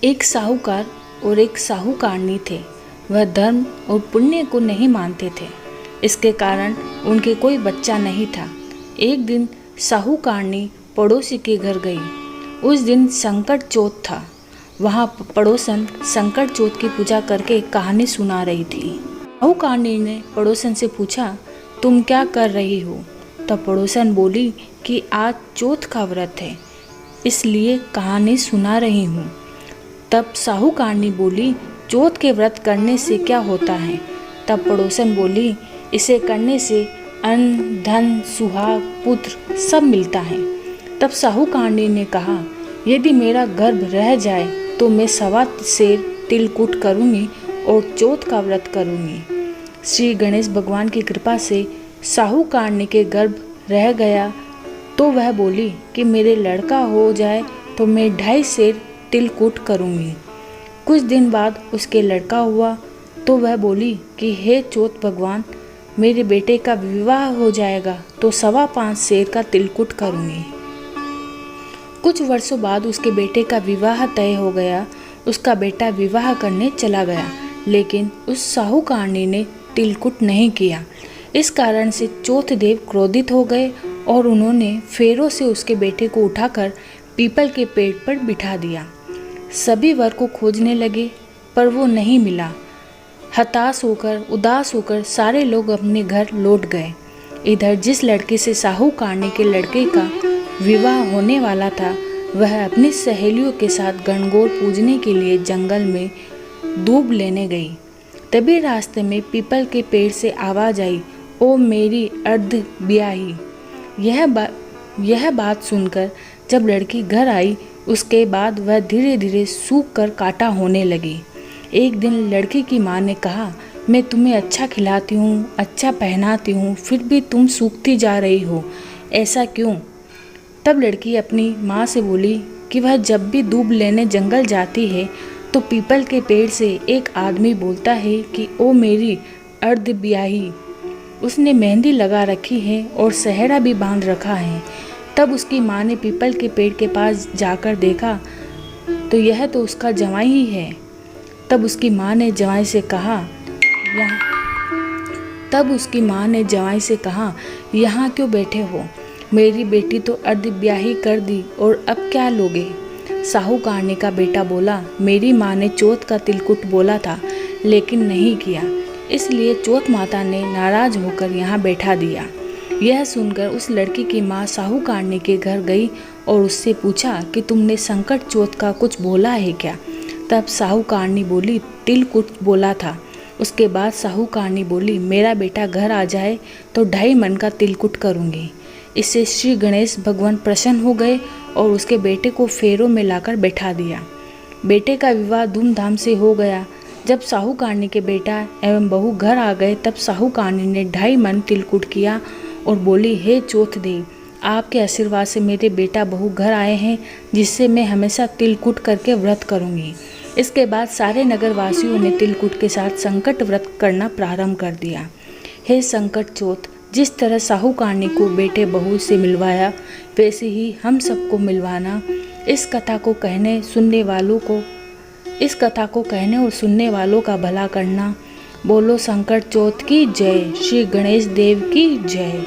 एक साहूकार और एक साहूकारनी थे। वह धर्म और पुण्य को नहीं मानते थे। इसके कारण उनके कोई बच्चा नहीं था। एक दिन साहूकारनी पड़ोसी के घर गई। उस दिन संकट चौथ था। वहाँ पड़ोसन संकट चौथ की पूजा करके एक कहानी सुना रही थी। साहूकारनी ने पड़ोसन से पूछा, तुम क्या कर रही हो? तब पड़ोसन बोली कि आज चौथ का व्रत है, इसलिए कहानी सुना रही हूँ। तब साहूकारनी बोली, चौथ के व्रत करने से क्या होता है? तब पड़ोसन बोली, इसे करने से अन्न, धन, सुहाग, पुत्र सब मिलता है। तब साहूकारनी ने कहा, यदि मेरा गर्भ रह जाए तो मैं 1.25 सेर तिलकुट करूँगी और चौथ का व्रत करूँगी। श्री गणेश भगवान की कृपा से साहूकारनी के गर्भ रह गया तो वह बोली कि मेरे लड़का हो जाए तो मैं 2.5 सेर तिलकुट करूँगी। कुछ दिन बाद उसके लड़का हुआ तो वह बोली कि हे चौथ भगवान, मेरे बेटे का विवाह हो जाएगा तो 5.25 सेर का तिलकुट करूँगी। कुछ वर्षों बाद उसके बेटे का विवाह तय हो गया। उसका बेटा विवाह करने चला गया, लेकिन उस साहूकारनी ने तिलकुट नहीं किया। इस कारण से चौथ देव क्रोधित हो गए और उन्होंने फेरों से उसके बेटे को उठाकर पीपल के पेड़ पर बिठा दिया। सभी वर को खोजने लगे पर वो नहीं मिला। हताश होकर, उदास होकर सारे लोग अपने घर लौट गए। इधर जिस लड़के से साहूकारनी के लड़के का विवाह होने वाला था, वह अपनी सहेलियों के साथ गणगौर पूजने के लिए जंगल में दूब लेने गई। तभी रास्ते में पीपल के पेड़ से आवाज़ आई, ओ मेरी अर्ध ब्याही। यह बात सुनकर जब लड़की घर आई, उसके बाद वह धीरे धीरे सूख कर कांटा होने लगी। एक दिन लड़की की माँ ने कहा, मैं तुम्हें अच्छा खिलाती हूँ, अच्छा पहनाती हूँ, फिर भी तुम सूखती जा रही हो, ऐसा क्यों? तब लड़की अपनी माँ से बोली कि वह जब भी दूब लेने जंगल जाती है तो पीपल के पेड़ से एक आदमी बोलता है कि ओ मेरी अर्ध ब्याही। उसने मेहंदी लगा रखी है और सेहरा भी बांध रखा है। तब उसकी माँ ने पीपल के पेड़ के पास जाकर देखा तो यह तो उसका जवाई ही है। तब उसकी माँ ने जवाई से कहा, यहाँ क्यों बैठे हो? मेरी बेटी तो अर्ध ब्याही कर दी और अब क्या लोगे? साहूकारनी का बेटा बोला, मेरी माँ ने चौथ का तिलकुट बोला था लेकिन नहीं किया, इसलिए चौथ माता ने नाराज होकर यहाँ बैठा दिया। यह सुनकर उस लड़की की माँ साहूकारनी के घर गई और उससे पूछा कि तुमने संकट चौथ का कुछ बोला है क्या? तब साहूकारनी बोली, तिलकुट बोला था। उसके बाद साहूकारनी बोली, मेरा बेटा घर आ जाए तो 2.5 मन का तिलकुट करूँगी। इससे श्री गणेश भगवान प्रसन्न हो गए और उसके बेटे को फेरों में लाकर बैठा दिया। बेटे का विवाह धूमधाम से हो गया। जब साहूकारनी के बेटा एवं बहू घर आ गए तब साहूकारनी ने 2.5 मन तिलकुट किया और बोली, हे चौथ देव, आपके आशीर्वाद से मेरे बेटा बहू घर आए हैं, जिससे मैं हमेशा तिलकुट करके व्रत करूँगी। इसके बाद सारे नगरवासियों ने तिलकुट के साथ संकट व्रत करना प्रारंभ कर दिया। हे संकट चौथ, जिस तरह साहूकारनी को बेटे बहू से मिलवाया, वैसे ही हम सबको मिलवाना। इस कथा को कहने और सुनने वालों का भला करना। बोलो संकट चौथ की जय। श्री गणेश देव की जय।